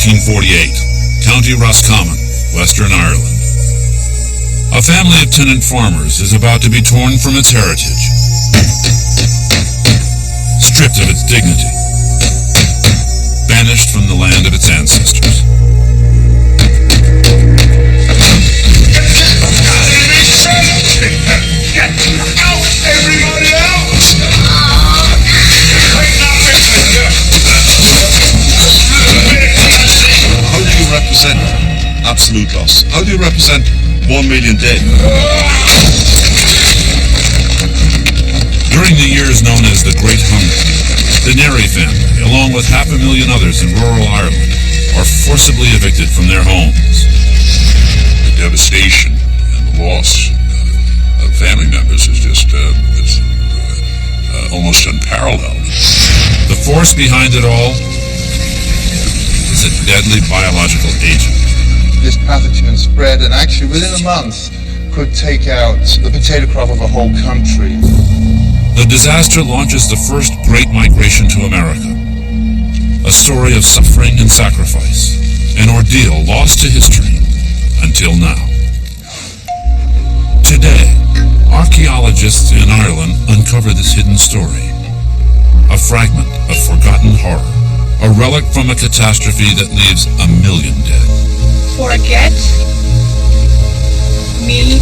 1848, County Roscommon, Western Ireland. A family of tenant farmers is about to be torn from its heritage, stripped of its dignity, banished from the land of its ancestors. Get out, everybody else! How do you represent absolute loss? How do you represent 1 million dead? During the years known as the Great Hunger, the Neri family, along with 500,000 others in rural Ireland, are forcibly evicted from their homes. The devastation and the loss of family members is just almost unparalleled. The force behind it all is a deadly biological agent. This pathogen spread, and actually within a month could take out the potato crop of a whole country. The disaster launches the first great migration to America. A story of suffering and sacrifice, an ordeal lost to history until now. Today, archaeologists in Ireland uncover this hidden story. A fragment of forgotten horror, a relic from a catastrophe that leaves 1 million dead. Forget me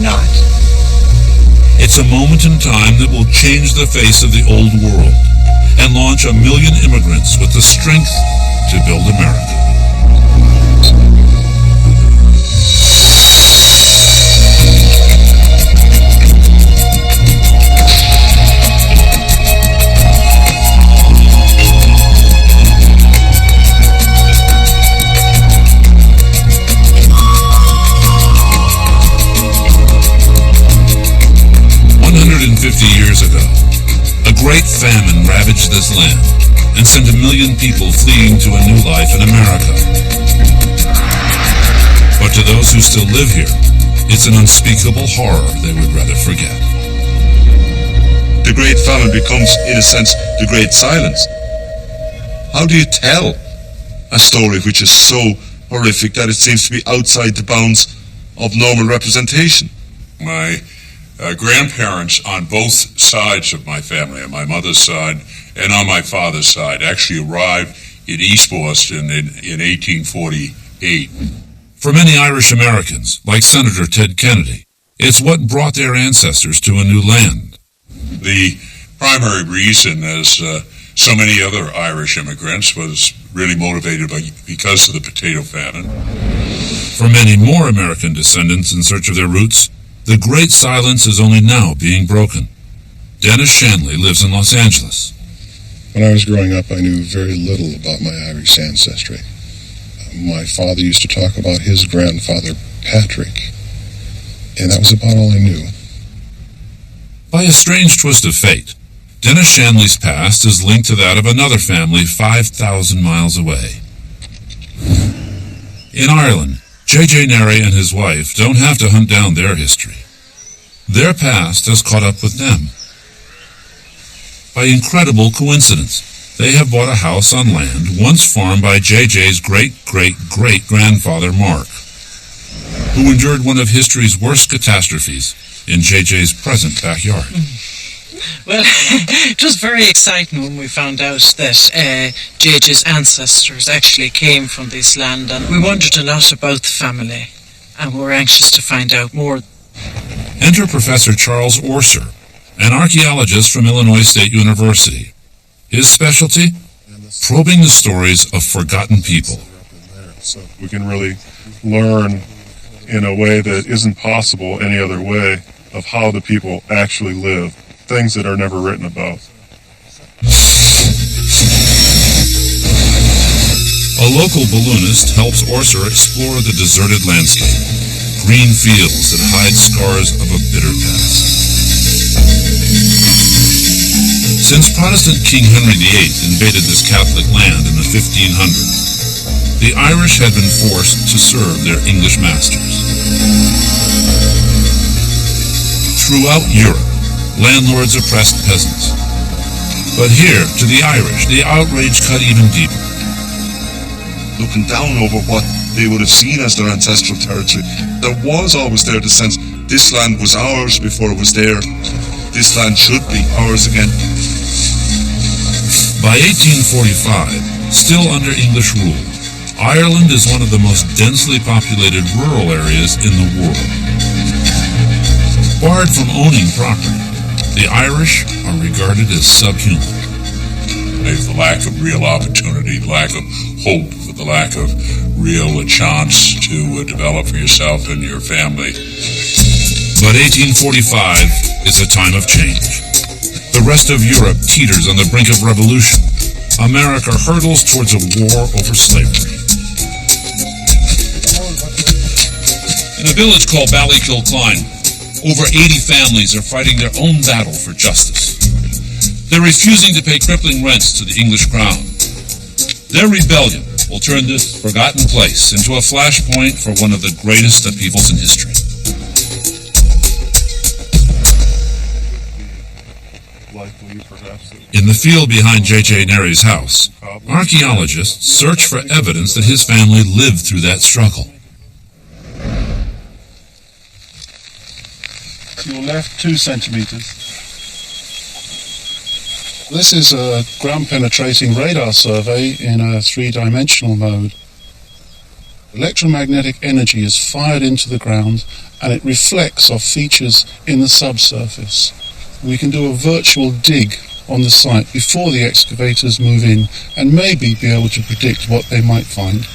not. It's a moment in time that will change the face of the old world and launch 1 million immigrants with the strength to build America. Years ago, a great famine ravaged this land and sent 1 million people fleeing to a new life in America. But to those who still live here, it's an unspeakable horror they would rather forget. The Great Famine becomes, in a sense, the Great Silence. How do you tell a story which is so horrific that it seems to be outside the bounds of normal representation? My grandparents on both sides of my family, on my mother's side and on my father's side, actually arrived in East Boston in 1848. For many Irish Americans, like Senator Ted Kennedy, it's what brought their ancestors to a new land. The primary reason, as so many other Irish immigrants, was really motivated because of the potato famine. For many more American descendants in search of their roots, the Great Silence is only now being broken. Dennis Shanley lives in Los Angeles. When I was growing up, I knew very little about my Irish ancestry. My father used to talk about his grandfather, Patrick, and that was about all I knew. By a strange twist of fate, Dennis Shanley's past is linked to that of another family 5,000 miles away. In Ireland, J.J. Neri and his wife don't have to hunt down their history. Their past has caught up with them. By incredible coincidence, they have bought a house on land once farmed by J.J.'s great-great-great-grandfather Mark, who endured one of history's worst catastrophes in J.J.'s present backyard. Well, it was very exciting when we found out that J.J.'s ancestors actually came from this land, and we wondered a lot about the family, and we were anxious to find out more. Enter Professor Charles Orser, an archaeologist from Illinois State University. His specialty? Probing the stories of forgotten people. So we can really learn in a way that isn't possible any other way of how the people actually live. Things that are never written about. A local balloonist helps Orser explore the deserted landscape, green fields that hide scars of a bitter past. Since Protestant King Henry VIII invaded this Catholic land in the 1500s, the Irish had been forced to serve their English masters. Throughout Europe, landlords oppressed peasants. But here, to the Irish, the outrage cut even deeper. Looking down over what they would have seen as their ancestral territory, there was always there the sense this land was ours before it was there. This land should be ours again. By 1845, still under English rule, Ireland is one of the most densely populated rural areas in the world. Barred from owning property, the Irish are regarded as subhuman. There's the lack of real opportunity, lack of hope, the lack of real chance to develop for yourself and your family. But 1845 is a time of change. The rest of Europe teeters on the brink of revolution. America hurtles towards a war over slavery. In a village called Ballykilcline, over 80 families are fighting their own battle for justice. They're refusing to pay crippling rents to the English crown. Their rebellion will turn this forgotten place into a flashpoint for one of the greatest upheavals in history. In the field behind J.J. Nary's house, archaeologists search for evidence that his family lived through that struggle. To your left, 2 centimeters. This is a ground-penetrating radar survey in a 3-dimensional mode. Electromagnetic energy is fired into the ground and it reflects off features in the subsurface. We can do a virtual dig on the site before the excavators move in and maybe be able to predict what they might find.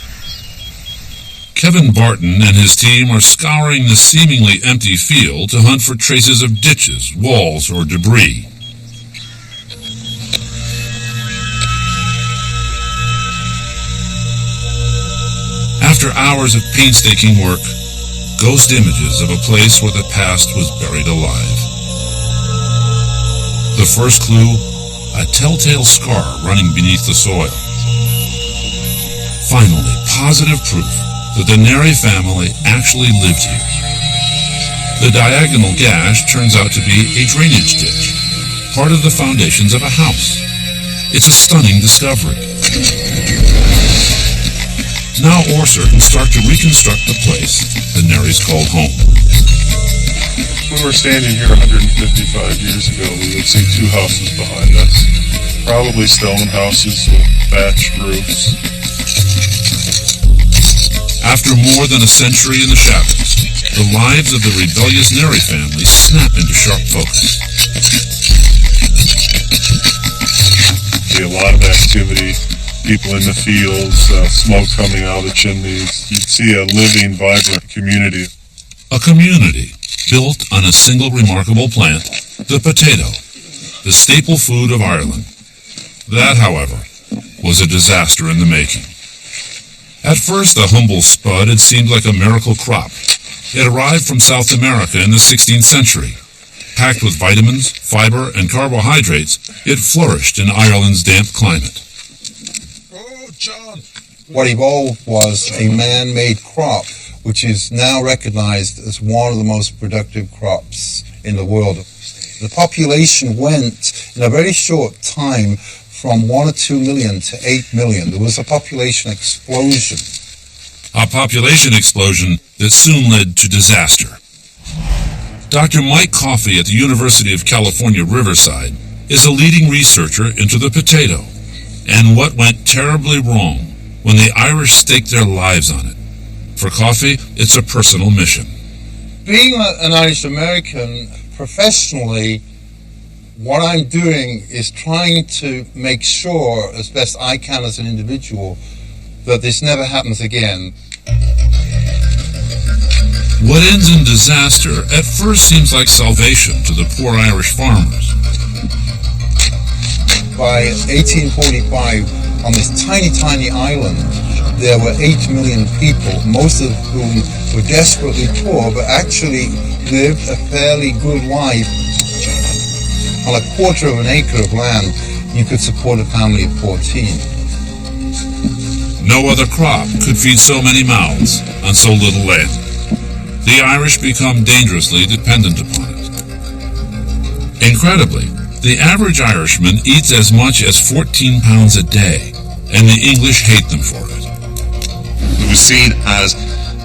Kevin Barton and his team are scouring the seemingly empty field to hunt for traces of ditches, walls, or debris. After hours of painstaking work, ghost images of a place where the past was buried alive. The first clue, a telltale scar running beneath the soil. Finally, positive proof that the Nary family actually lived here. The diagonal gash turns out to be a drainage ditch, part of the foundations of a house. It's a stunning discovery. Now Orser can start to reconstruct the place the Narys called home. When we were standing here 155 years ago, we would see 2 houses behind us. Probably stone houses with thatched roofs. After more than a century in the shadows, the lives of the rebellious Nary family snap into sharp focus. See a lot of activity, people in the fields, smoke coming out of the chimneys. You'd see a living, vibrant community. A community built on a single remarkable plant, the potato, the staple food of Ireland. That, however, was a disaster in the making. At first, the humble spud had seemed like a miracle crop. It arrived from South America in the 16th century. Packed with vitamins, fiber, and carbohydrates, it flourished in Ireland's damp climate. Oh, John! What evolved was a man-made crop, which is now recognized as one of the most productive crops in the world. The population went, in a very short time, from 1 or 2 million to 8 million. There was a population explosion. A population explosion that soon led to disaster. Dr. Mike Coffey at the University of California, Riverside, is a leading researcher into the potato and what went terribly wrong when the Irish staked their lives on it. For Coffey, it's a personal mission. Being an Irish American, professionally, what I'm doing is trying to make sure, as best I can as an individual, that this never happens again. What ends in disaster at first seems like salvation to the poor Irish farmers. By 1845, on this tiny, tiny island, there were 8 million people, most of whom were desperately poor, but actually lived a fairly good life. On a quarter of an acre of land, you could support a family of 14. No other crop could feed so many mouths on so little land. The Irish become dangerously dependent upon it. Incredibly, The average Irishman eats as much as 14 pounds a day, and the English hate them for it. It was seen as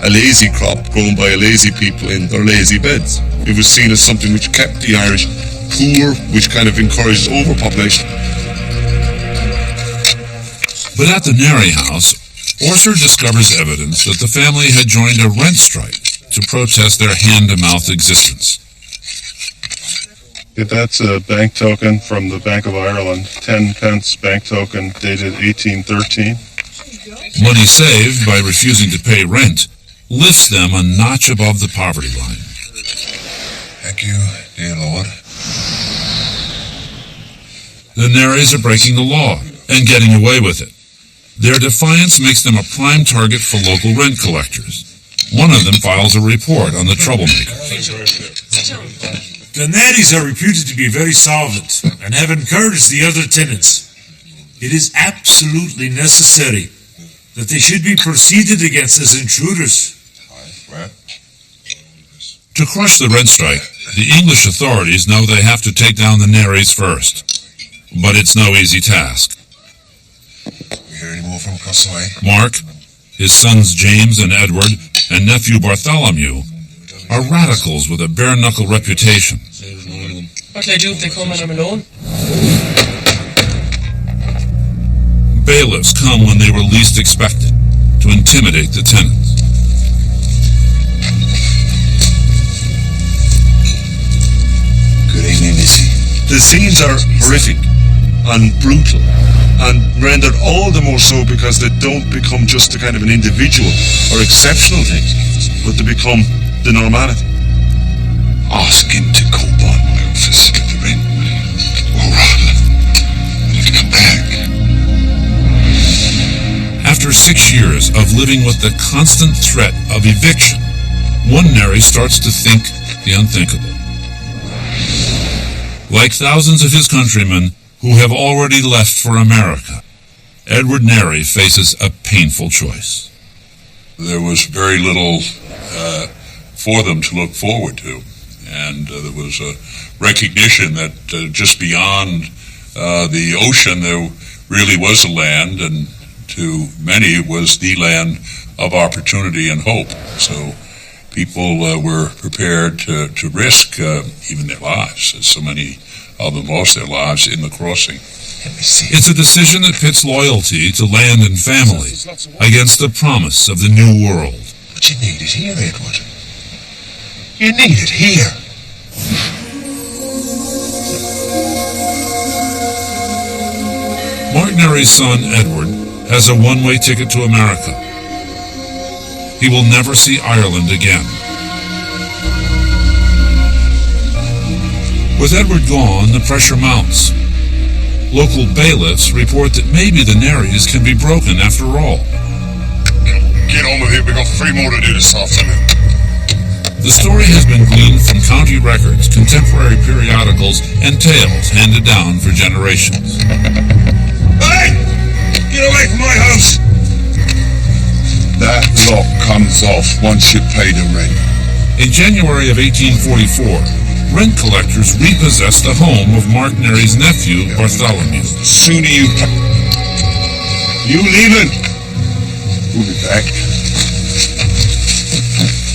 a lazy crop grown by a lazy people in their lazy beds. It was seen as something which kept the Irish poor, which kind of encouraged overpopulation. But at the Neri house, Orser discovers evidence that the family had joined a rent strike to protest their hand-to-mouth existence. That's a bank token from the Bank of Ireland, 10 pence bank token dated 1813. Money saved by refusing to pay rent lifts them a notch above the poverty line. Thank you, dear Lord. The Neris are breaking the law and getting away with it. Their defiance makes them a prime target for local rent collectors. One of them files a report on the troublemakers. The Neris are reputed to be very solvent and have encouraged the other tenants. It is absolutely necessary that they should be proceeded against as intruders. To crush the rent strike, the English authorities know they have to take down the Neris first. But it's no easy task. We hear any more from across the way? Mark, his sons James and Edward, and nephew Bartholomew are radicals with a bare-knuckle reputation. What'll I do if they come and I'm alone? Bailiffs come when they were least expected to intimidate the tenants. Good evening, Missy. The scenes are horrific and brutal, and rendered all the more so because they don't become just a kind of an individual or exceptional thing, but they become the normality. Ask him to go on my office, get the rent. Or rather, let him come back. After 6 years of living with the constant threat of eviction, one Neri starts to think the unthinkable. Like thousands of his countrymen who have already left for America, Edward Neri faces a painful choice. There was very little for them to look forward to, and there was a recognition that just beyond the ocean there really was a land, and to many it was the land of opportunity and hope. So people were prepared to risk even their lives, as so many of them lost their lives in the crossing. It's a decision that pits loyalty to land and family against the promise of the new world. But you need it here, Edward. You need it here. Mark Neri's son, Edward, has a one-way ticket to America. He will never see Ireland again. With Edward gone, the pressure mounts. Local bailiffs report that maybe the Neris can be broken after all. Get on with it. We've got 3 more to do this afternoon. The story has been gleaned from county records, contemporary periodicals, and tales handed down for generations. Hey! Get away from my house! That lock comes off once you pay the rent. In January of 1844, rent collectors repossessed the home of Mark Neri's nephew, Bartholomew. The sooner you pay... You leaving? We'll be back.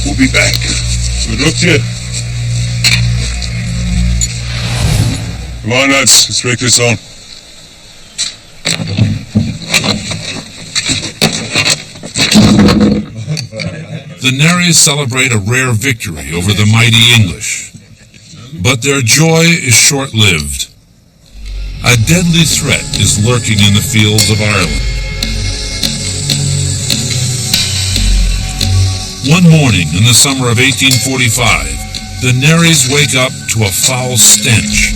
We'll be back. Good luck to you. Come on, lads, let's break this on. The Neris celebrate a rare victory over the mighty English. But their joy is short-lived. A deadly threat is lurking in the fields of Ireland. One morning in the summer of 1845, the Neris wake up to a foul stench.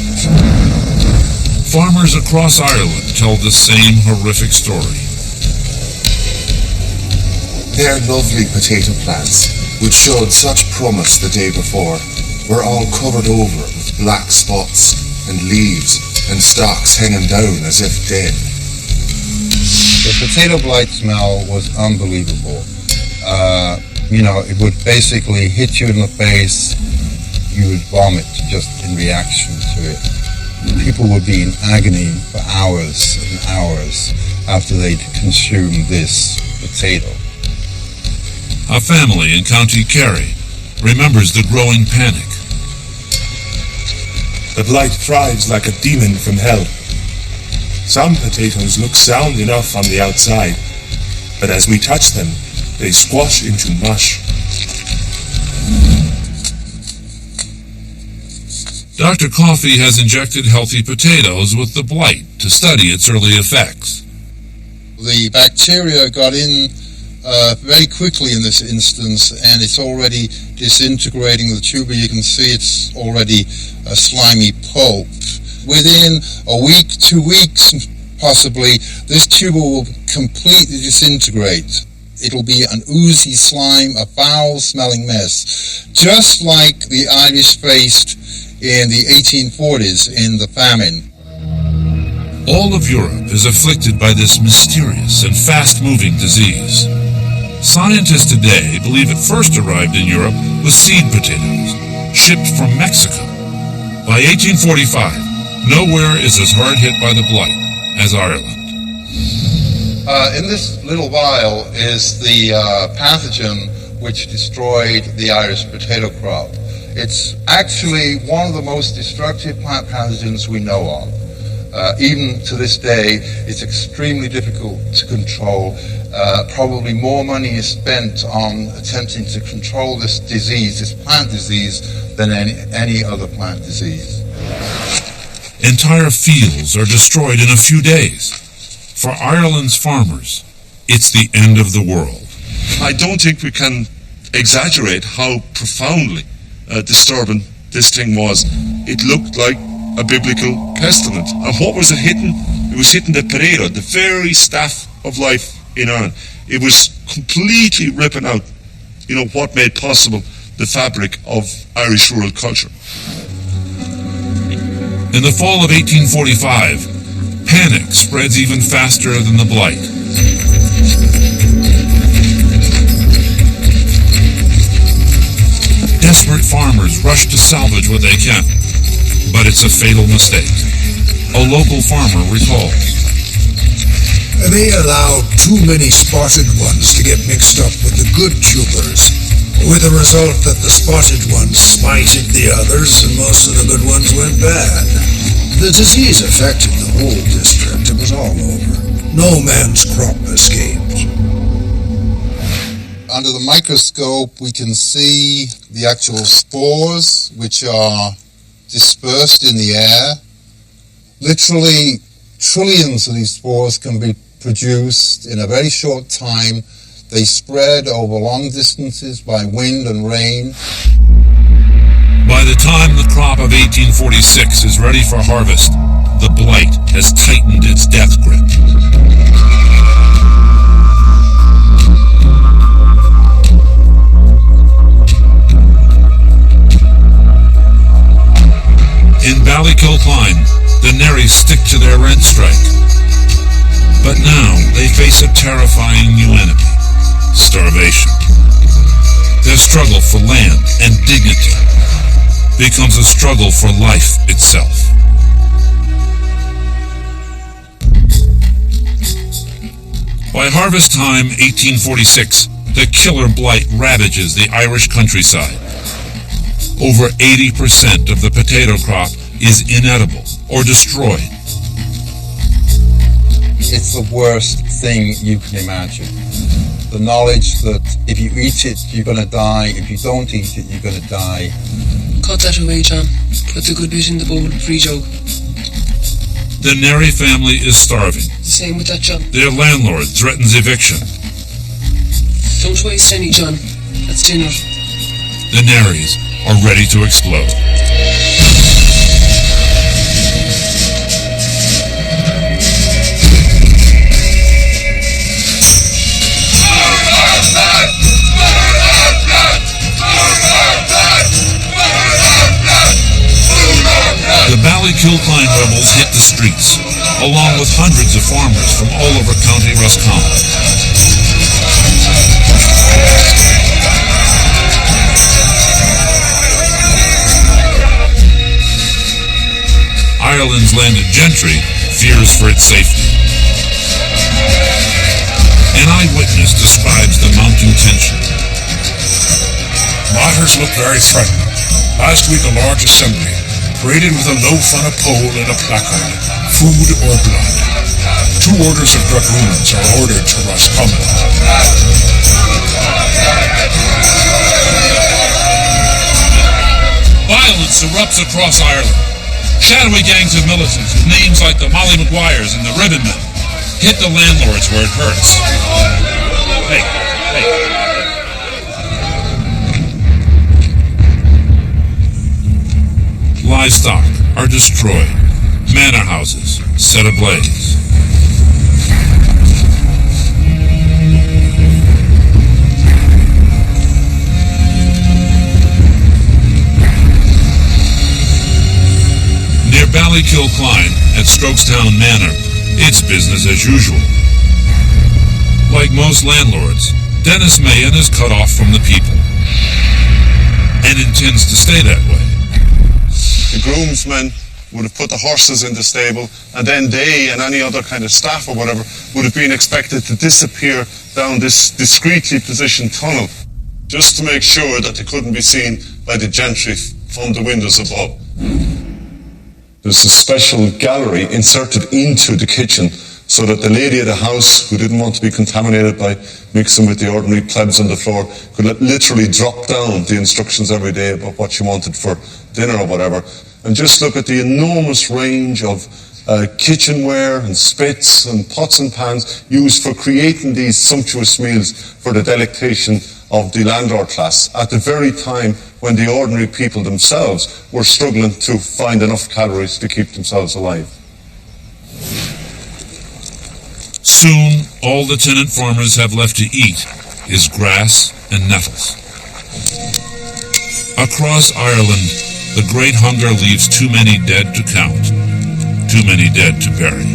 Farmers across Ireland tell the same horrific story. Their lovely potato plants, which showed such promise the day before, were all covered over with black spots and leaves and stalks hanging down as if dead. The potato blight smell was unbelievable. It would basically hit you in the face. You would vomit just in reaction to it. People would be in agony for hours and hours after they'd consumed this potato. A family in County Kerry remembers the growing panic. The blight thrives like a demon from hell. Some potatoes look sound enough on the outside, but as we touch them, they squash into mush. Dr. Coffey has injected healthy potatoes with the blight to study its early effects. The bacteria got in very quickly in this instance, and it's already disintegrating the tuber. You can see it's already a slimy pulp. Within a week, 2 weeks possibly, this tuber will completely disintegrate. It'll be an oozy slime, a foul-smelling mess, just like the Irish faced in the 1840s in the famine. All of Europe is afflicted by this mysterious and fast-moving disease. Scientists today believe it first arrived in Europe with seed potatoes, shipped from Mexico. By 1845, nowhere is as hard hit by the blight as Ireland. In this little vial is the pathogen which destroyed the Irish potato crop. It's actually one of the most destructive plant pathogens we know of. Even to this day, it's extremely difficult to control. Probably more money is spent on attempting to control this disease, this plant disease, than any other plant disease. Entire fields are destroyed in a few days. For Ireland's farmers, it's the end of the world. I don't think we can exaggerate how profoundly disturbing this thing was. It looked like a biblical pestilence. And what was it hitting? It was hitting the potato, the very staff of life in Ireland. It was completely ripping out, what made possible the fabric of Irish rural culture. In the fall of 1845, panic spreads even faster than the blight. Desperate farmers rush to salvage what they can, but it's a fatal mistake. A local farmer recalls. They allowed too many spotted ones to get mixed up with the good tubers, with the result that the spotted ones smited the others and most of the good ones went bad. The disease affected the whole district. It was all over. No man's crop escaped. Under the microscope, we can see the actual spores, which are dispersed in the air. Literally, trillions of these spores can be produced in a very short time. They spread over long distances by wind and rain. By the time the crop of 1846 is ready for harvest, the blight has tightened its death grip. In Ballykilcline, the Nerries stick to their rent strike. But now they face a terrifying new enemy, starvation. Their struggle for land and dignity becomes a struggle for life itself. By harvest time 1846, the killer blight ravages the Irish countryside. Over 80% of the potato crop is inedible or destroyed. It's the worst thing you can imagine. The knowledge that if you eat it, you're going to die. If you don't eat it, you're going to die. Cut that away, John. Put the good bit in the bowl. Free joke. The Nerry family is starving. The same with that, John. Their landlord threatens eviction. Don't waste any, John. That's dinner. The Nerries are ready to explode. The Ballykilcline rebels hit the streets, along with hundreds of farmers from all over County Roscommon. Ireland's landed gentry fears for its safety. An eyewitness describes the mounting tension. Matters look very threatening. Last week a large assembly, paraded with a loaf on a pole and a placard, food or blood. 2 orders of dragoons are ordered to Roscommon. Violence erupts across Ireland. Shadowy gangs of militants with names like the Molly Maguires and the Ribbon Men hit the landlords where it hurts. Hey. Livestock are destroyed. Manor houses set ablaze. Near Ballykilcline at Strokestown Manor, it's business as usual. Like most landlords, Dennis Mahan is cut off from the people and intends to stay that way. The groomsmen would have put the horses in the stable, and then they and any other kind of staff or whatever would have been expected to disappear down this discreetly positioned tunnel, just to make sure that they couldn't be seen by the gentry from the windows above. There's a special gallery inserted into the kitchen so that the lady of the house, who didn't want to be contaminated by mixing with the ordinary plebs on the floor, could literally drop down the instructions every day about what she wanted for dinner or whatever, and just look at the enormous range of kitchenware and spits and pots and pans used for creating these sumptuous meals for the delectation of the landlord class at the very time when the ordinary people themselves were struggling to find enough calories to keep themselves alive. Soon, all the tenant farmers have left to eat is grass and nettles. Across Ireland, the great hunger leaves too many dead to count, too many dead to bury.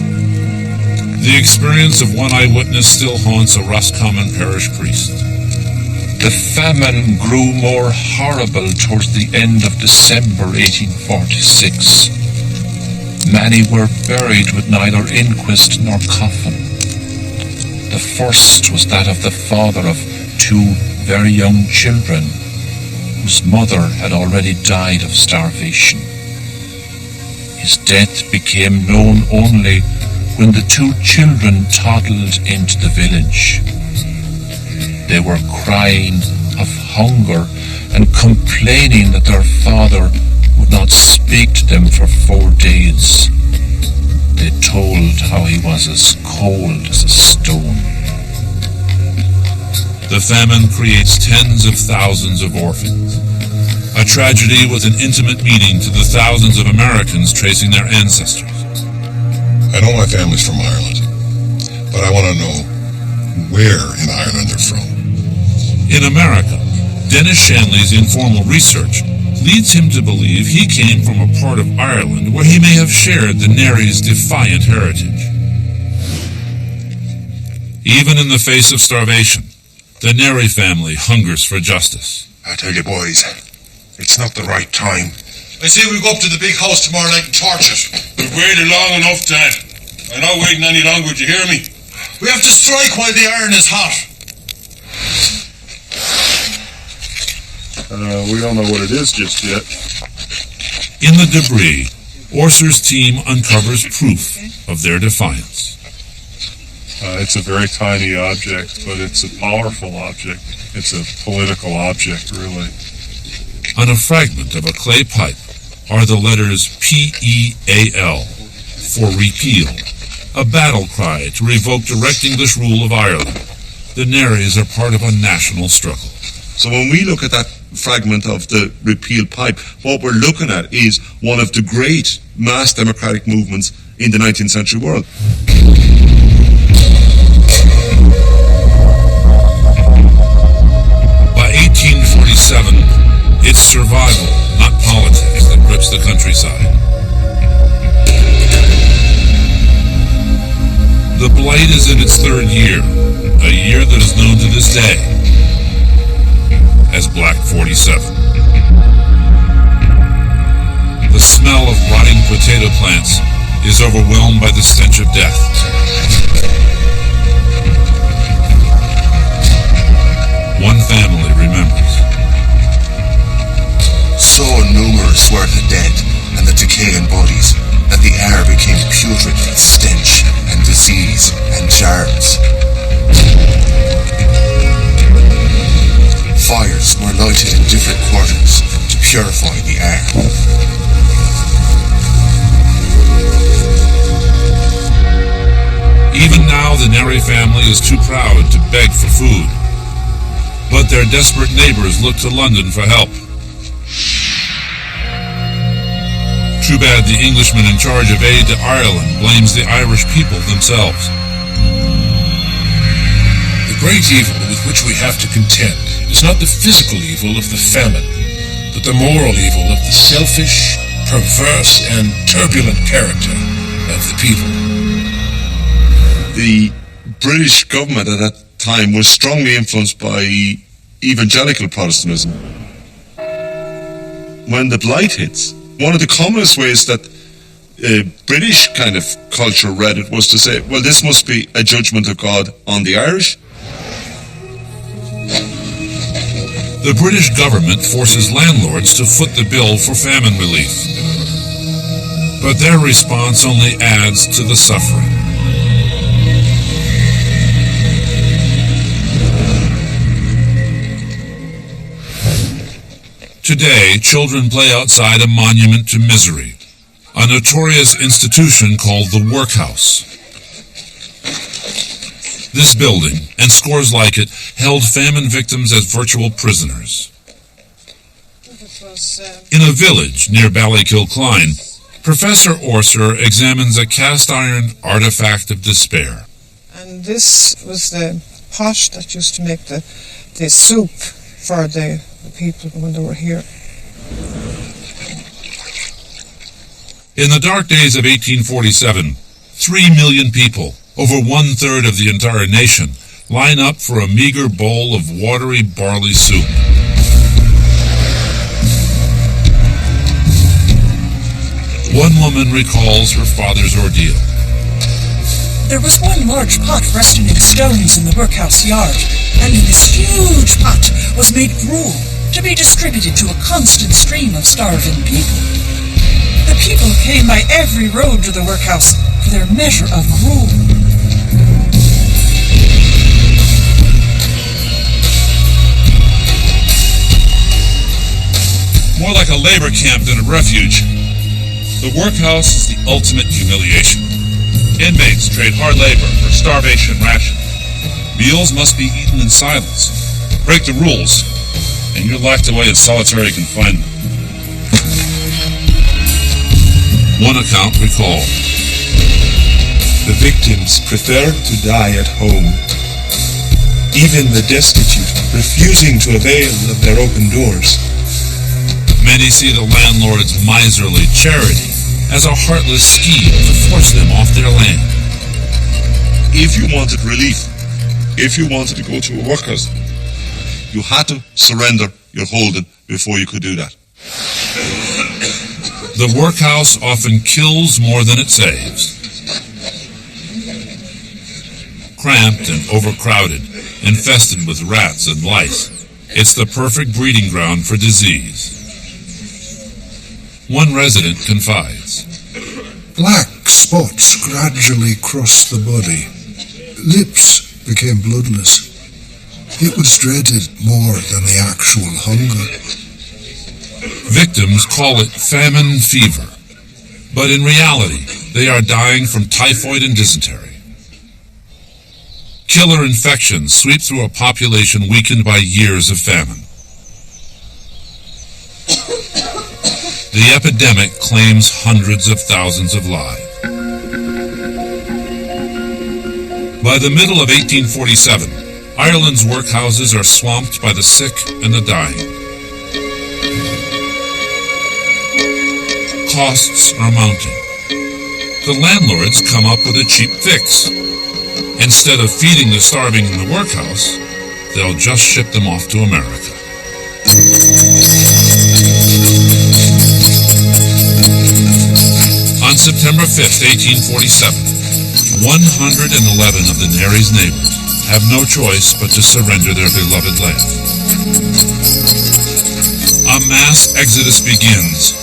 The experience of one eyewitness still haunts a Roscommon parish priest. The famine grew more horrible towards the end of December 1846. Many were buried with neither inquest nor coffin. The first was that of the father of 2 very young children, whose mother had already died of starvation. His death became known only when the 2 children toddled into the village. They were crying of hunger and complaining that their father would not speak to them for 4 days. They told how he was as cold as a stone. The famine creates tens of thousands of orphans. A tragedy with an intimate meaning to the thousands of Americans tracing their ancestors. I know my family's from Ireland, but I want to know where in Ireland they're from. In America, Dennis Shanley's informal research leads him to believe he came from a part of Ireland where he may have shared the Nary's defiant heritage. Even in the face of starvation, the Nary family hungers for justice. I tell you, boys, it's not the right time. I say we go up to the big house tomorrow night and torch it. We've waited long enough, Dad. I'm not waiting any longer, would you hear me? We have to strike while the iron is hot. We don't know what it is just yet. In the debris, Orser's team uncovers proof of their defiance. It's a very tiny object, but it's a powerful object. It's a political object, really. On a fragment of a clay pipe are the letters P-E-A-L for repeal, a battle cry to revoke direct English rule of Ireland. The Narys are part of a national struggle. So when we look at that fragment of the repeal pipe, what we're looking at is one of the great mass democratic movements in the 19th century world. By 1847, it's survival, not politics, that grips the countryside. The Blight is in its 3rd year, a year that is known to this day as Black 47. The smell of rotting potato plants is overwhelmed by the stench of death. One family remembers. So numerous were the dead and the decaying bodies that the air became putrid with stench and disease and germs. Fires were lighted in different quarters to purify the air. Even now, the Neri family is too proud to beg for food. But their desperate neighbors look to London for help. Too bad the Englishman in charge of aid to Ireland blames the Irish people themselves. The great evil with which we have to contend is not the physical evil of the famine, but the moral evil of the selfish, perverse, and turbulent character of the people. The British government at that time was strongly influenced by evangelical Protestantism. When the blight hits, one of the commonest ways that British kind of culture read it was to say, well, this must be a judgment of God on the Irish. The British government forces landlords to foot the bill for famine relief. But their response only adds to the suffering. Today, children play outside a monument to misery, a notorious institution called the workhouse. This building, and scores like it, held famine victims as virtual prisoners. In a village near Ballykilcline, Professor Orser examines a cast-iron artifact of despair. And this was the pot that used to make the soup for the people when they were here. In the dark days of 1847, 3 million people, over 1/3 of the entire nation, line up for a meager bowl of watery barley soup. One woman recalls her father's ordeal. There was one large pot resting in stones in the workhouse yard, and in this huge pot was made gruel to be distributed to a constant stream of starving people. The people came by every road to the workhouse for their measure of gruel. More like a labor camp than a refuge. The workhouse is the ultimate humiliation. Inmates trade hard labor for starvation rations. Meals must be eaten in silence. Break the rules, and you're locked away in solitary confinement. One account recalled. The victims preferred to die at home. Even the destitute refusing to avail of their open doors. Many see the landlord's miserly charity as a heartless scheme to force them off their land. If you wanted relief, if you wanted to go to a workhouse, you had to surrender your holding before you could do that. The workhouse often kills more than it saves. Cramped and overcrowded, infested with rats and lice, it's the perfect breeding ground for disease. One resident confides. Black spots gradually crossed the body. Lips became bloodless. It was dreaded more than the actual hunger. Victims call it famine fever, but in reality, they are dying from typhoid and dysentery. Killer infections sweep through a population weakened by years of famine. The epidemic claims hundreds of thousands of lives. By the middle of 1847, Ireland's workhouses are swamped by the sick and the dying. Costs are mounting. The landlords come up with a cheap fix. Instead of feeding the starving in the workhouse, they'll just ship them off to America. September 5th, 1847, 111 of the Nary's neighbors have no choice but to surrender their beloved land. A mass exodus begins.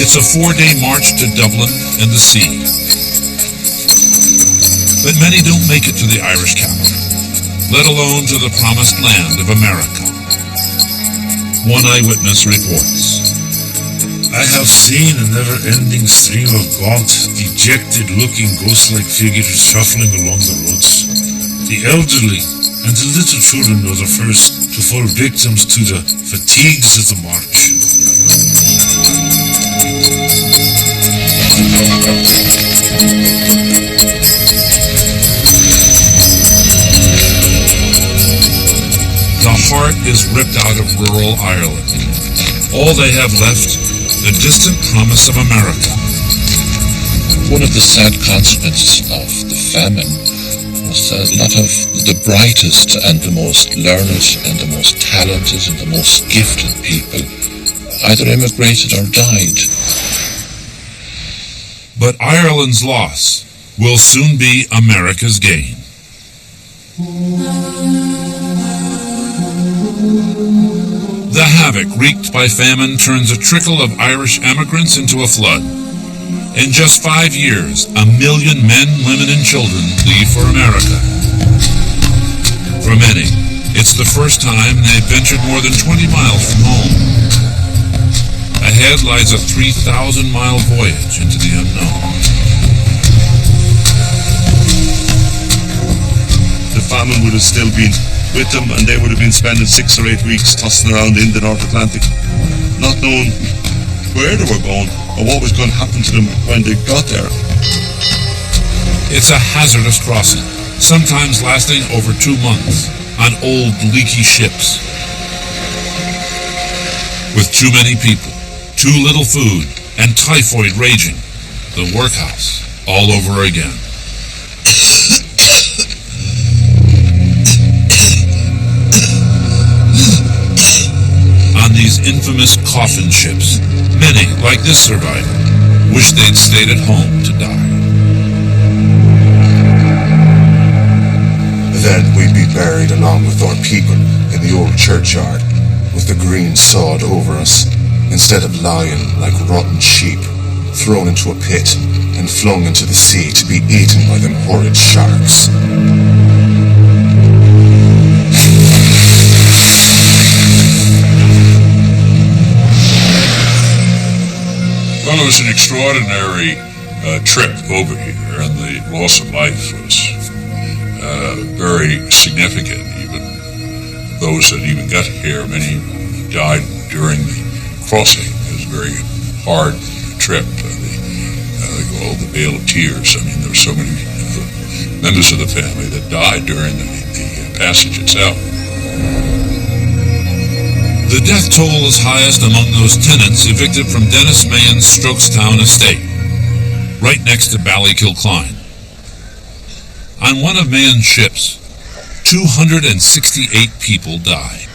It's a 4-day march to Dublin and the sea. But many don't make it to the Irish capital, let alone to the promised land of America. One eyewitness reports, I have seen a never-ending stream of gaunt, dejected-looking ghost-like figures shuffling along the roads. The elderly and the little children were the first to fall victims to the fatigues of the march. The heart is ripped out of rural Ireland. All they have left, the distant promise of America. One of the sad consequences of the famine was that a lot of the brightest and the most learned and the most talented and the most gifted people either emigrated or died. But Ireland's loss will soon be America's gain. The havoc wreaked by famine turns a trickle of Irish emigrants into a flood. In just 5 years, 1 million men, women, and children leave for America. For many, it's the first time they've ventured more than 20 miles from home. Ahead lies a 3,000-mile voyage into the unknown. The famine would have still been with them, and they would have been spending 6 or 8 weeks tossing around in the North Atlantic, not knowing where they were going or what was going to happen to them when they got there. It's a hazardous crossing, sometimes lasting over 2 months, on old, leaky ships. With too many people, too little food, and typhoid raging, the workhouse all over again. On these infamous coffin ships, many, like this survivor, wish they'd stayed at home to die. Then we'd be buried along with our people in the old churchyard, with the green sod over us, instead of lying like rotten sheep, thrown into a pit and flung into the sea to be eaten by them horrid sharks. Well, it was an extraordinary trip over here, and the loss of life was very significant. Even those that even got here, many died during the crossing. It was a very hard trip. They call the Vale of Tears. I mean, there were so many members of the family that died during the passage itself. The death toll is highest among those tenants evicted from Dennis Mahon's Strokestown estate, right next to Ballykilcline. On one of Mahon's ships, 268 people die.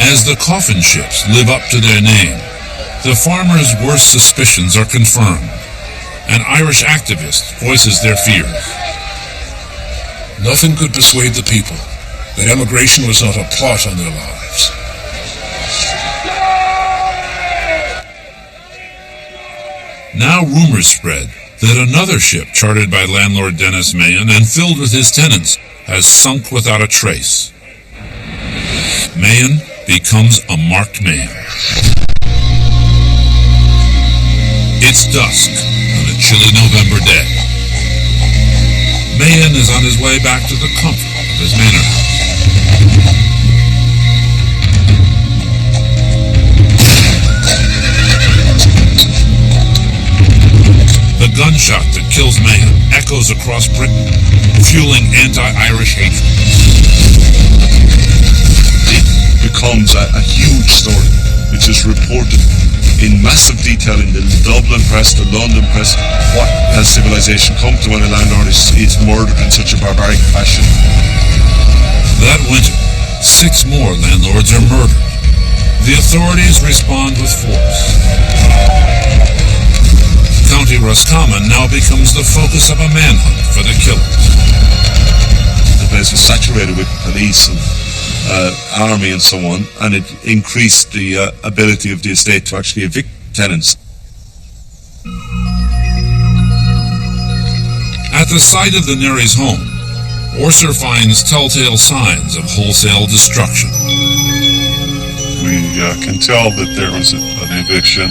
As the coffin ships live up to their name, the farmers' worst suspicions are confirmed. An Irish activist voices their fears. Nothing could persuade the people that emigration was not a plot on their lives. Now rumors spread that another ship chartered by landlord Dennis Mahon and filled with his tenants has sunk without a trace. Mahon becomes a marked man. It's dusk on a chilly November day. Mahon is on his way back to the comfort of his manor house. The gunshot that kills Mahon echoes across Britain, fueling anti-Irish hatred. It becomes a huge story, which is reported in massive detail in the Dublin press, the London press. What has civilization come to when a landlord is murdered in such a barbaric fashion? That winter, 6 more landlords are murdered. The authorities respond with force. County Roscommon now becomes the focus of a manhunt for the killers. The place was saturated with police and army and so on, and it increased the ability of the estate to actually evict tenants. At the site of the Nerys' home, Orser finds telltale signs of wholesale destruction. We can tell that there was an eviction,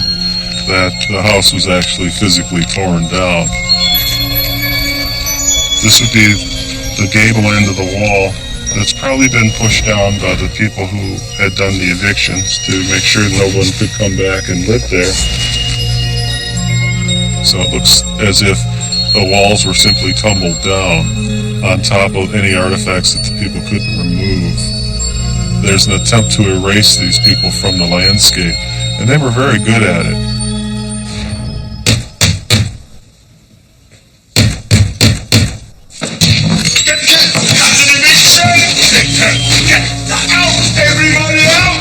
that the house was actually physically torn down. This would be the gable end of the wall that's probably been pushed down by the people who had done the evictions to make sure no one could come back and live there. So it looks as if the walls were simply tumbled down on top of any artifacts that the people couldn't remove. There's an attempt to erase these people from the landscape, and they were very good at it. Everybody out!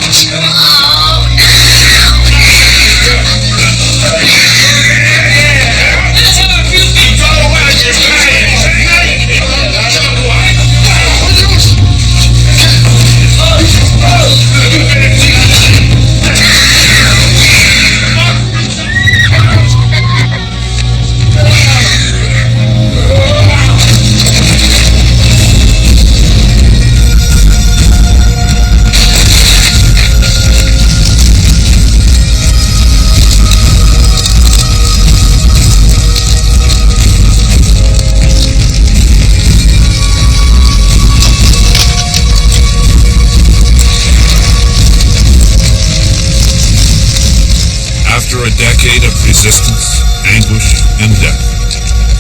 After a decade of resistance, anguish, and death,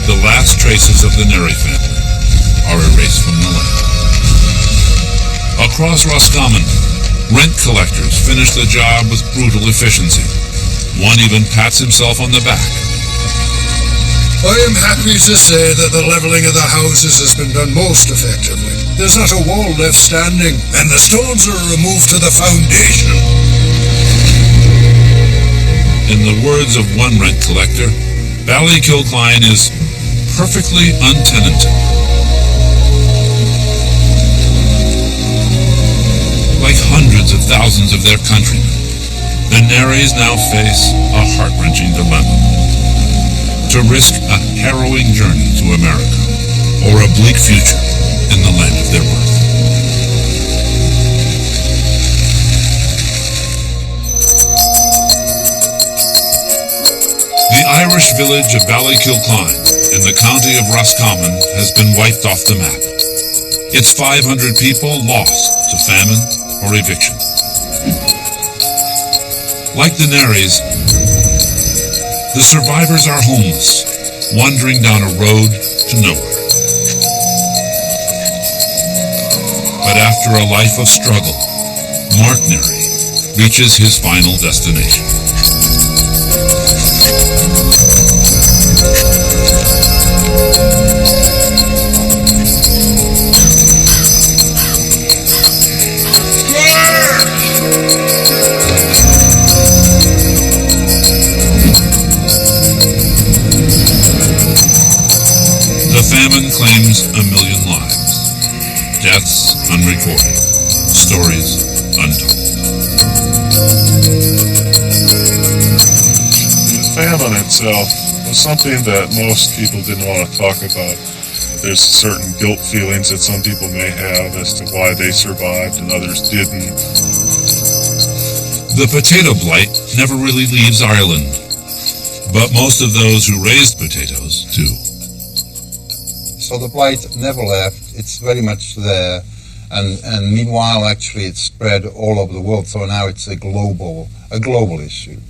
the last traces of the Nery family are erased from the land. Across Roscommon, rent collectors finish the job with brutal efficiency. One even pats himself on the back. I am happy to say that the levelling of the houses has been done most effectively. There's not a wall left standing, and the stones are removed to the foundation. In the words of one rent collector, Ballykilcline is perfectly untenanted. Like hundreds of thousands of their countrymen, the Nerys now face a heart-wrenching dilemma: to risk a harrowing journey to America, or a bleak future in the land of their birth. The Irish village of Ballykilcline in the county of Roscommon has been wiped off the map. Its 500 people lost to famine or eviction. Like the Nerys, the survivors are homeless, wandering down a road to nowhere. But after a life of struggle, Mark Nery reaches his final destination. The famine claims 1 million lives. Deaths unrecorded. Stories untold. The famine itself was something that most people didn't want to talk about. There's certain guilt feelings that some people may have as to why they survived and others didn't. The potato blight never really leaves Ireland, but most of those who raised potatoes do. So the blight never left. It's very much there. And meanwhile, actually, it's spread all over the world. So now it's a global issue.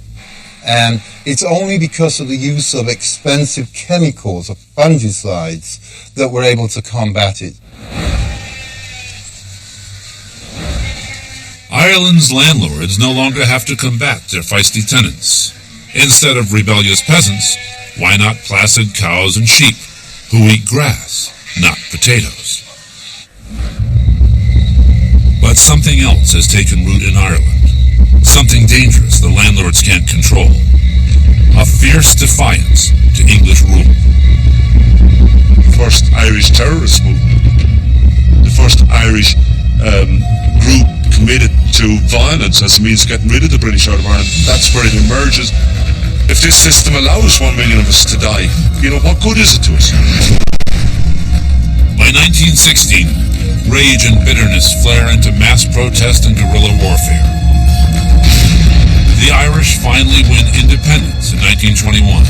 And it's only because of the use of expensive chemicals, of fungicides, that we're able to combat it. Ireland's landlords no longer have to combat their feisty tenants. Instead of rebellious peasants, why not placid cows and sheep who eat grass, not potatoes? But something else has taken root in Ireland. something dangerous the landlords can't control. A fierce defiance to English rule. The first Irish terrorist movement. The first Irish group committed to violence as a means of getting rid of the British out of Ireland. That's where it emerges. If this system allows 1 million of us to die, what good is it to us? By 1916, rage and bitterness flare into mass protest and guerrilla warfare. The Irish finally win independence in 1921.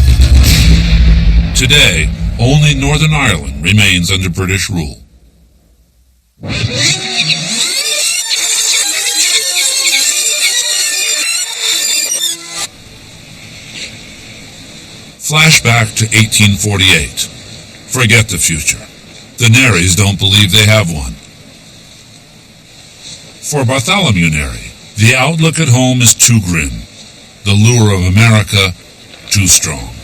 Today, only Northern Ireland remains under British rule. Flashback to 1848. Forget the future. The Nerys don't believe they have one. For Bartholomew Neri, the outlook at home is too grim. The lure of America, too strong.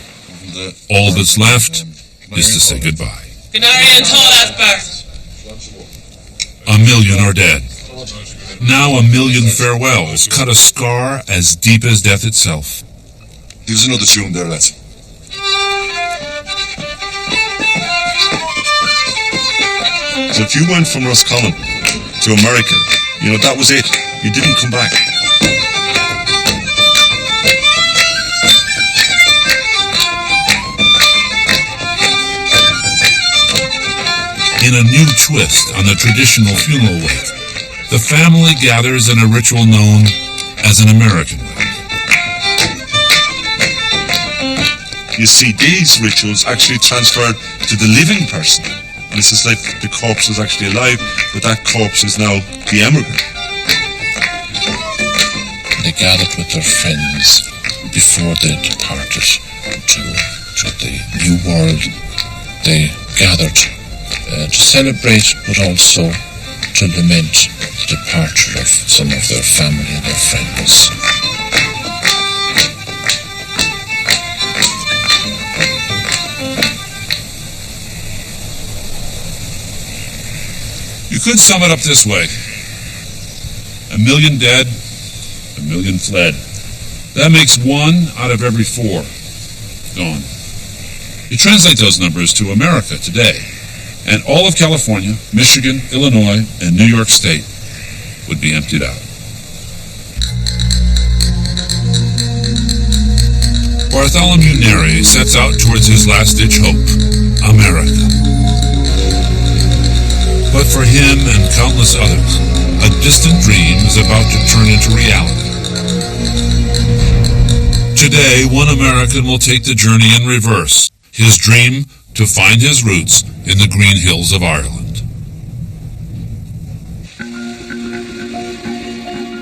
All that's left is to say goodbye. A million are dead. Now 1 million farewells cut a scar as deep as death itself. Here's another tune there, lads. So if you went from Roscommon to America, that was it. You didn't come back. In a new twist on the traditional funeral wake, the family gathers in a ritual known as an American wake. You see, these rituals actually transferred to the living person. And it's as if the corpse was actually alive, but that corpse is now the emigrant. They gathered with their friends before they departed to the new world. They gathered to celebrate, but also to lament the departure of some of their family and their friends. You could sum it up this way. 1 million dead, 1 million fled. That makes 1 out of every 4 gone. You translate those numbers to America today, and all of California, Michigan, Illinois, and New York State would be emptied out. Bartholomew Neri sets out towards his last-ditch hope, America. But for him and countless others, a distant dream is about to turn into reality. Today, one American will take the journey in reverse, his dream to find his roots in the green hills of Ireland.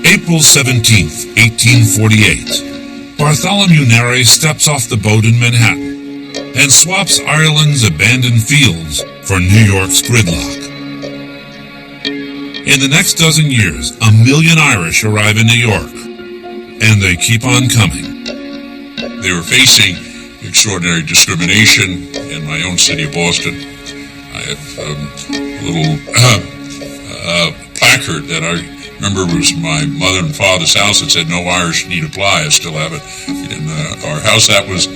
April 17th, 1848. Bartholomew Neri steps off the boat in Manhattan and swaps Ireland's abandoned fields for New York's gridlock. In the next dozen years, 1 million Irish arrive in New York, and they keep on coming. They were facing extraordinary discrimination in my own city of Boston. I have a little placard that I remember was my mother and father's house that said, "No Irish need apply." I still have it in our house. That was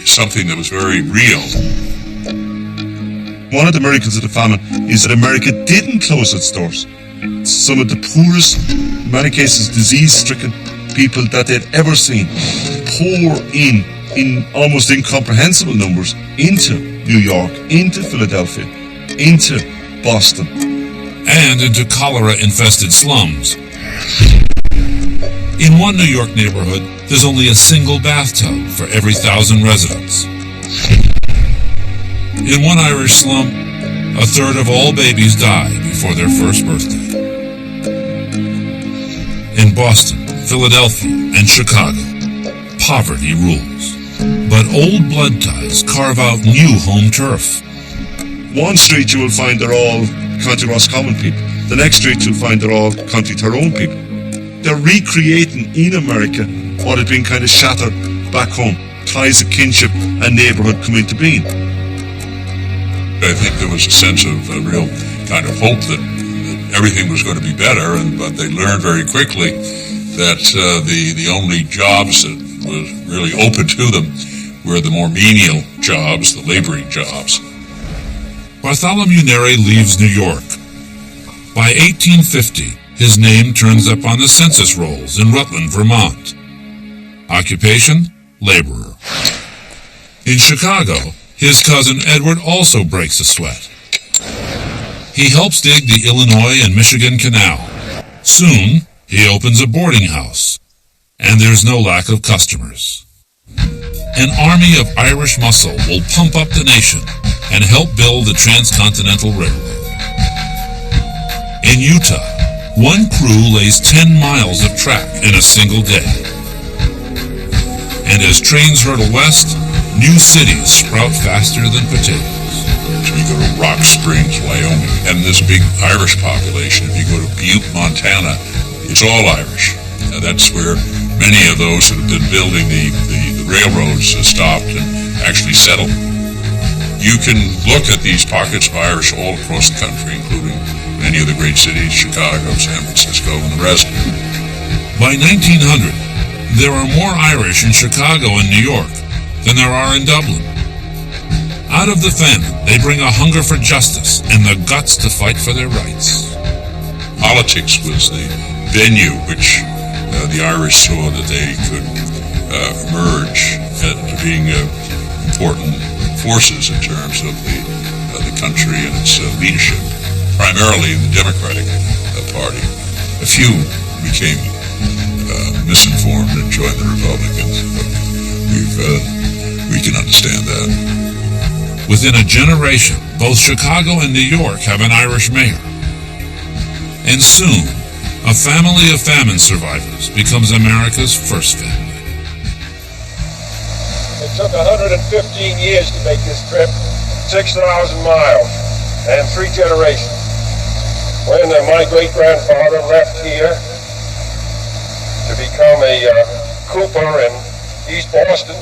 something that was very real. One of the miracles of the famine is that America didn't close its doors. Some of the poorest, in many cases disease-stricken people that they'd ever seen pour in almost incomprehensible numbers into New York, into Philadelphia, into Boston. And into cholera-infested slums. In one New York neighborhood, there's only a single bathtub for every 1,000 residents. In one Irish slum, a third of all babies die before their first birthday. In Boston, Philadelphia, and Chicago, poverty rules. But old blood ties carve out new home turf. One street you will find they're all County Roscommon people. The next street you'll find they're all County Tyrone people. They're recreating in America what had been kind of shattered back home. Ties of kinship and neighbourhood come into being. I think there was a sense of a real kind of hope that everything was going to be better, but they learned very quickly that the only jobs that were really open to them were the more menial jobs, the laboring jobs. Bartholomew Neri leaves New York. By 1850, his name turns up on the census rolls in Rutland, Vermont. Occupation? Laborer. In Chicago, his cousin Edward also breaks a sweat. He helps dig the Illinois and Michigan Canal. Soon, he opens a boarding house, and there's no lack of customers. An army of Irish muscle will pump up the nation and help build the Transcontinental Railroad. In Utah, one crew lays 10 miles of track in a single day. And as trains hurtle west, new cities sprout faster than potatoes. You go to Rock Springs, Wyoming, and this big Irish population. If you go to Butte, Montana, it's all Irish. That's where many of those that have been building the railroads stopped and actually settled. You can look at these pockets of Irish all across the country, including many of the great cities, Chicago, San Francisco, and the rest. By 1900, there are more Irish in Chicago and New York than there are in Dublin. Out of the famine, they bring a hunger for justice and the guts to fight for their rights. Politics was the venue which the Irish saw that they could emerge into being important forces in terms of the country and its leadership, primarily in the Democratic Party. A few became misinformed and joined the Republicans, but we can understand that. Within a generation, both Chicago and New York have an Irish mayor. And soon, a family of famine survivors becomes America's first family. It took 115 years to make this trip, 6,000 miles, and 3 generations. When my great-grandfather left here to become a cooper in East Boston,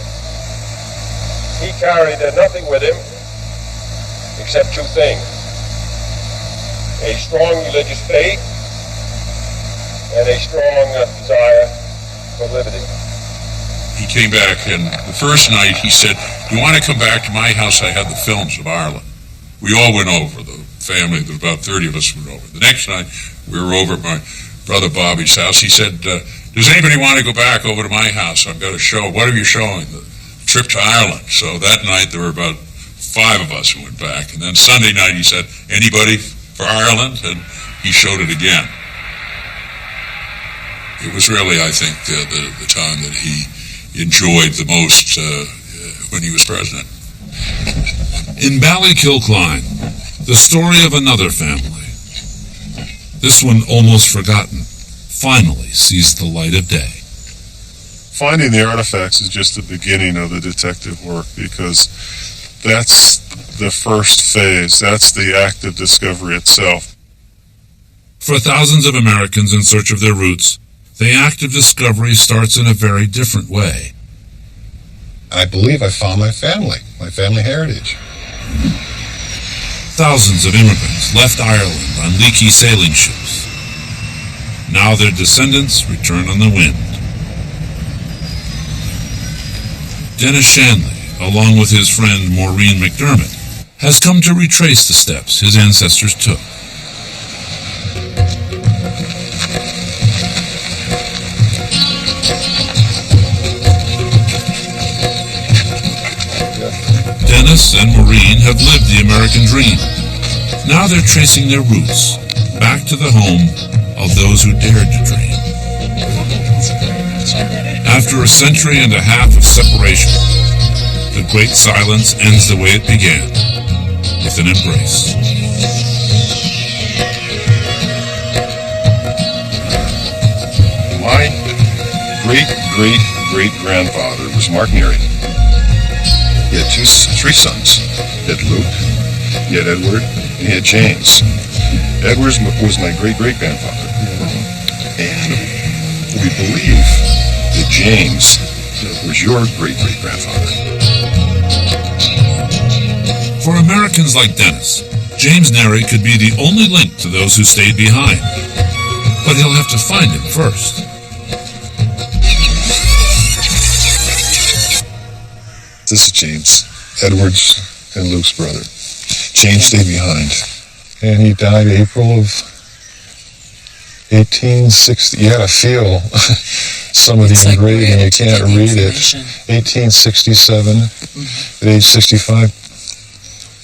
he carried nothing with him except 2 things: a strong religious faith and a strong desire for liberty. He came back, and the first night he said, "You want to come back to my house? I had the films of Ireland." We all went over. The family, there were about 30 of us went over. The next night, we were over at my brother Bobby's house. He said, "Does anybody want to go back over to my house? I've got a show." "What are you showing?" "The trip to Ireland." So that night, there were about 5 of us who went back. And then Sunday night, he said, "Anybody for Ireland?" And he showed it again. It was really, I think, the time that he enjoyed the most when he was president. In Ballykilcline, the story of another family, this one almost forgotten, finally sees the light of day. Finding the artifacts is just the beginning of the detective work, because that's the first phase. That's the act of discovery itself. For thousands of Americans in search of their roots, the act of discovery starts in a very different way. I believe I found my family heritage. Thousands of immigrants left Ireland on leaky sailing ships. Now their descendants return on the wind. Dennis Shanley, along with his friend Maureen McDermott, has come to retrace the steps his ancestors took. Dennis and Maureen have lived the American dream. Now they're tracing their roots back to the home of those who dared to dream. After a century and a half of separation, the great silence ends the way it began, with an embrace. My great-great-great-grandfather was Mark Neri. He had 3 sons. He had Luke, he had Edward, and he had James. Edward was my great-great-grandfather. And we believe that James was your great-great-grandfather. For Americans like Dennis, James Neri could be the only link to those who stayed behind. But he'll have to find him first. This is James, Edward's and Luke's brother. James stayed behind. And he died April of 1860. You gotta feel some of the engraving. You can't read it. 1867, at age 65.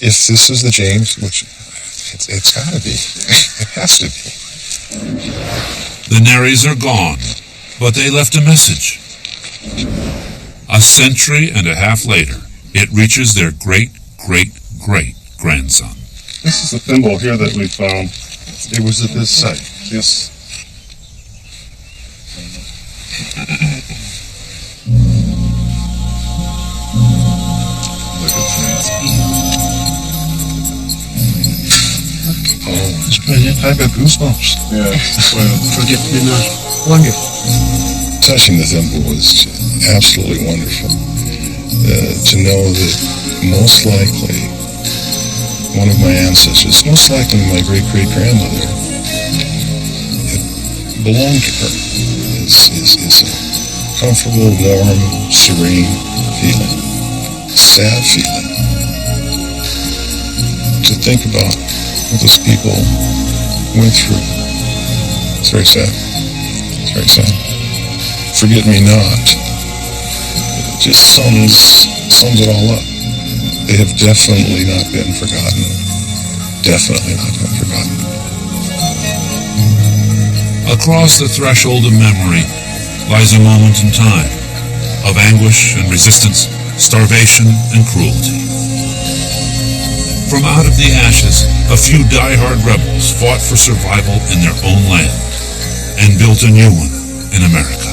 If this is the James, which it's gotta be. It has to be. The Nerys are gone, but they left a message. A century and a half later, it reaches their great-great-great-grandson. This is the thimble here that we found. It was at this site. Yes. Look at that. Oh, It's brilliant. I got goosebumps. Yeah. Forget me not. Wonderful. Touching the thimble was absolutely wonderful. To know that most likely one of my ancestors, most likely my great-great-grandmother, it belonged to her. Is a comfortable, warm, serene feeling. Sad feeling. To think about what those people went through. It's very sad. It's very sad. Forget me not. It just sums it all up. They have definitely not been forgotten. Definitely not been forgotten. Across the threshold of memory lies a moment in time of anguish and resistance, starvation and cruelty. From out of the ashes, a few die-hard rebels fought for survival in their own land and built a new one in America.